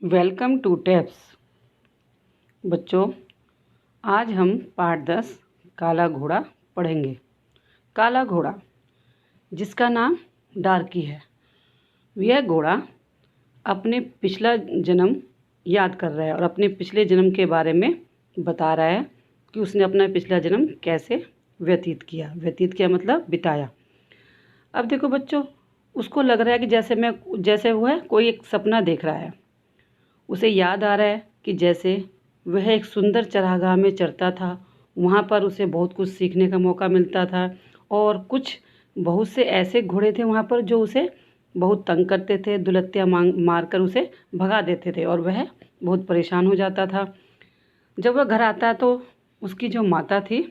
Welcome to tapes. बच्चों, आज हम पाठ 10 काला घोड़ा पढ़ेंगे। काला घोड़ा, जिसका नाम डार्की है, यह घोड़ा अपने पिछला जन्म याद कर रहा है और अपने पिछले जन्म के बारे में बता रहा है कि उसने अपना पिछला जन्म कैसे व्यतीत किया मतलब बिताया। अब देखो बच्चों, उसको लग रहा है कि जैसे वो है कोई एक सपना देख रहा है। उसे याद आ रहा है कि जैसे वह एक सुंदर चरागाह में चरता था, वहाँ पर उसे बहुत कुछ सीखने का मौका मिलता था और बहुत से ऐसे घोड़े थे वहाँ पर जो उसे बहुत तंग करते थे, दुलत्तियाँ मार कर उसे भगा देते थे और वह बहुत परेशान हो जाता था। जब वह घर आता तो उसकी जो माता थी,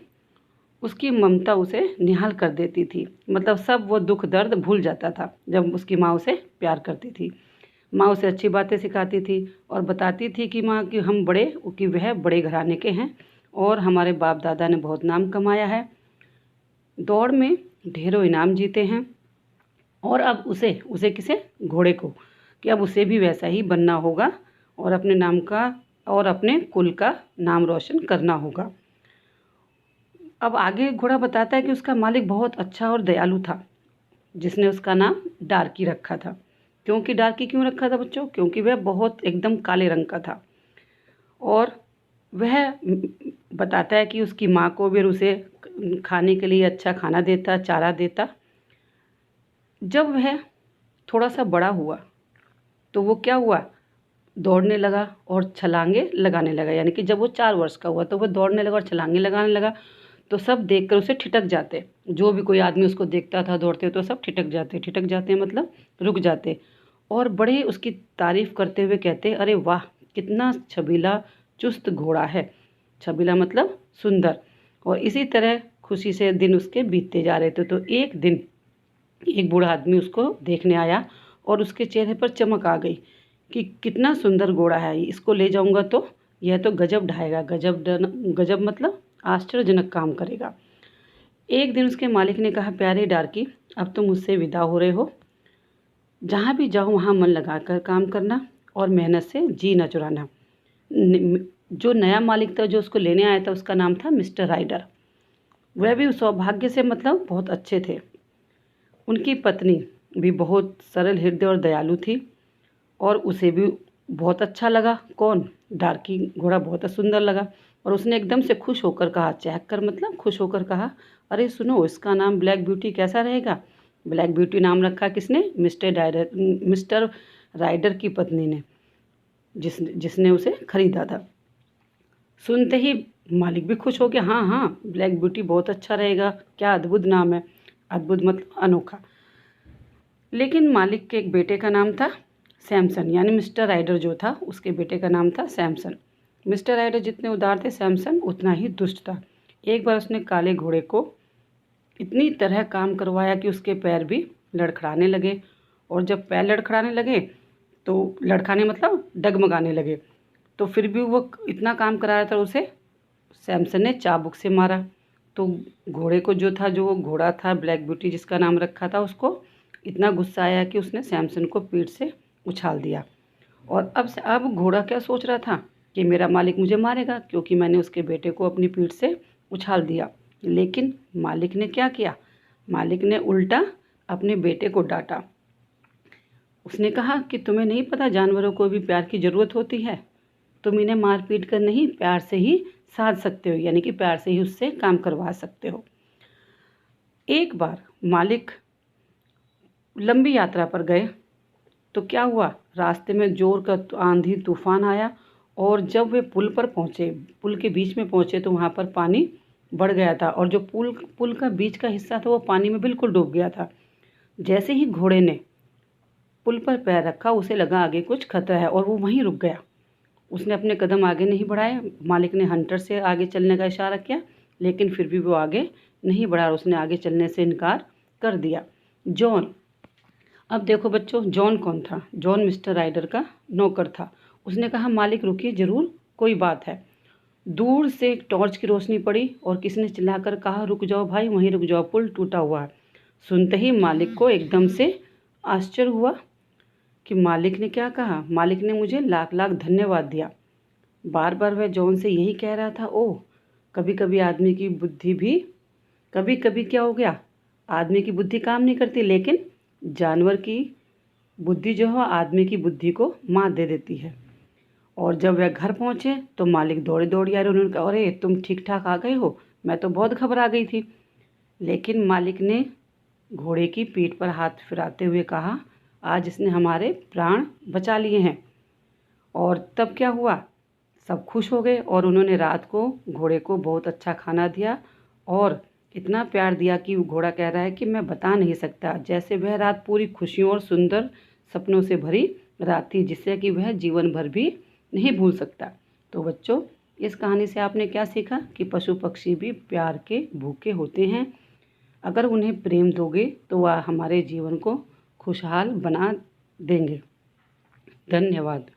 उसकी ममता उसे निहाल कर देती थी। मतलब सब वो दुख दर्द भूल जाता था जब उसकी माँ उसे प्यार करती थी। माँ उसे अच्छी बातें सिखाती थी और बताती थी कि माँ कि वह बड़े घराने के हैं और हमारे बाप दादा ने बहुत नाम कमाया है, दौड़ में ढेरों इनाम जीते हैं। और अब उसे किसे, घोड़े को, कि अब उसे भी वैसा ही बनना होगा और अपने नाम का और अपने कुल का नाम रोशन करना होगा। अब आगे घोड़ा बताता है कि उसका मालिक बहुत अच्छा और दयालु था, जिसने उसका नाम डार्की रखा था। क्योंकि डार्की क्यों रखा था बच्चों? क्योंकि वह बहुत एकदम काले रंग का था। और वह बताता है कि उसकी माँ को भी उसे खाने के लिए अच्छा खाना देता, चारा देता। जब वह थोड़ा सा बड़ा हुआ तो वो क्या हुआ, दौड़ने लगा और छलांगे लगाने लगा। यानी कि जब वो 4 वर्ष का हुआ तो वह दौड़ने लगा और छलांगे लगाने लगा। तो सब देखकर उसे ठिठक जाते। जो भी कोई आदमी उसको देखता था दौड़ते तो सब ठिठक जाते मतलब रुक जाते और बड़े उसकी तारीफ़ करते हुए कहते, अरे वाह, कितना छबीला चुस्त घोड़ा है। छबीला मतलब सुंदर। और इसी तरह खुशी से दिन उसके बीतते जा रहे थे। तो एक दिन एक बूढ़ा आदमी उसको देखने आया और उसके चेहरे पर चमक आ गई कि कितना सुंदर घोड़ा है, इसको ले जाऊंगा तो यह तो गजब ढाएगा, गजब मतलब आश्चर्यजनक काम करेगा। एक दिन उसके मालिक ने कहा, प्यारे डार्की, अब तुम मुझसे विदा हो रहे हो। जहाँ भी जाओ वहाँ मन लगाकर काम करना और मेहनत से जी न चुराना। जो नया मालिक था जो उसको लेने आया था, उसका नाम था मिस्टर राइडर। वह भी सौभाग्य से मतलब बहुत अच्छे थे। उनकी पत्नी भी बहुत सरल हृदय और दयालु थी और उसे भी बहुत अच्छा लगा। कौन? डार्की घोड़ा बहुत सुंदर लगा और उसने एकदम से खुश होकर कहा, चहक कर मतलब खुश होकर कहा, अरे सुनो, इसका नाम ब्लैक ब्यूटी कैसा रहेगा? ब्लैक ब्यूटी नाम रखा किसने? मिस्टर राइडर की पत्नी ने, जिसने उसे खरीदा था। सुनते ही मालिक भी खुश हो गया। हाँ हाँ, ब्लैक ब्यूटी बहुत अच्छा रहेगा, क्या अद्भुत नाम है। अद्भुत मतलब अनोखा। लेकिन मालिक के एक बेटे का नाम था सैमसन। यानी मिस्टर राइडर जो था उसके बेटे का नाम था सैमसन। मिस्टर राइडर जितने उदार थे, सैमसन उतना ही दुष्ट था। एक बार उसने काले घोड़े को इतनी तरह काम करवाया कि उसके पैर भी लड़खड़ाने लगे। और जब पैर लड़खड़ाने लगे तो लड़खड़ाने मतलब डगमगाने लगे, तो फिर भी वो इतना काम करा रहा था, उसे सैमसन ने चाबुक से मारा। तो घोड़े को जो वो घोड़ा था ब्लैक ब्यूटी जिसका नाम रखा था, उसको इतना गुस्सा आया कि उसने सैमसन को पीठ से उछाल दिया। और अब घोड़ा क्या सोच रहा था कि मेरा मालिक मुझे मारेगा क्योंकि मैंने उसके बेटे को अपनी पीठ से उछाल दिया। लेकिन मालिक ने क्या किया? मालिक ने उल्टा अपने बेटे को डांटा। उसने कहा कि तुम्हें नहीं पता जानवरों को भी प्यार की ज़रूरत होती है। तुम इन्हें मार पीट कर नहीं, प्यार से ही साध सकते हो, यानी कि प्यार से ही उससे काम करवा सकते हो। एक बार मालिक लंबी यात्रा पर गए तो क्या हुआ, रास्ते में जोर का आंधी तूफान आया और जब वे पुल के बीच में पहुंचे तो वहाँ पर पानी बढ़ गया था और जो पुल का बीच का हिस्सा था वो पानी में बिल्कुल डूब गया था। जैसे ही घोड़े ने पुल पर पैर रखा, उसे लगा आगे कुछ खतरा है और वो वहीं रुक गया। उसने अपने कदम आगे नहीं बढ़ाए। मालिक ने हंटर से आगे चलने का इशारा किया, लेकिन फिर भी वो आगे नहीं बढ़ा और उसने आगे चलने से इनकार कर दिया। जॉन, अब देखो बच्चों, जॉन कौन था? जॉन मिस्टर राइडर का नौकर था। उसने कहा, मालिक रुकिए, ज़रूर कोई बात है। दूर से एक टॉर्च की रोशनी पड़ी और किसी ने चिल्लाकर कहा, रुक जाओ भाई, वहीं रुक जाओ, पुल टूटा हुआ है। सुनते ही मालिक को एकदम से आश्चर्य हुआ कि मालिक ने क्या कहा, मालिक ने मुझे लाख लाख धन्यवाद दिया। बार बार वह जॉन से यही कह रहा था। ओह, कभी कभी आदमी की बुद्धि भी, कभी कभी क्या हो गया, आदमी की बुद्धि काम नहीं करती, लेकिन जानवर की बुद्धि जो है आदमी की बुद्धि को मात दे देती है। और जब वह घर पहुंचे तो मालिक दौड़े दौड़ी आ रहे। उन्होंने कहा, अरे तुम ठीक ठाक आ गए हो, मैं तो बहुत घबरा गई थी। लेकिन मालिक ने घोड़े की पीठ पर हाथ फिराते हुए कहा, आज इसने हमारे प्राण बचा लिए हैं। और तब क्या हुआ, सब खुश हो गए और उन्होंने रात को घोड़े को बहुत अच्छा खाना दिया और इतना प्यार दिया कि वो घोड़ा कह रहा है कि मैं बता नहीं सकता। जैसे वह रात पूरी खुशियों और सुंदर सपनों से भरी रात थी, जिससे कि वह जीवन भर भी नहीं भूल सकता। तो बच्चों, इस कहानी से आपने क्या सीखा कि पशु पक्षी भी प्यार के भूखे होते हैं। अगर उन्हें प्रेम दोगे तो वह हमारे जीवन को खुशहाल बना देंगे। धन्यवाद।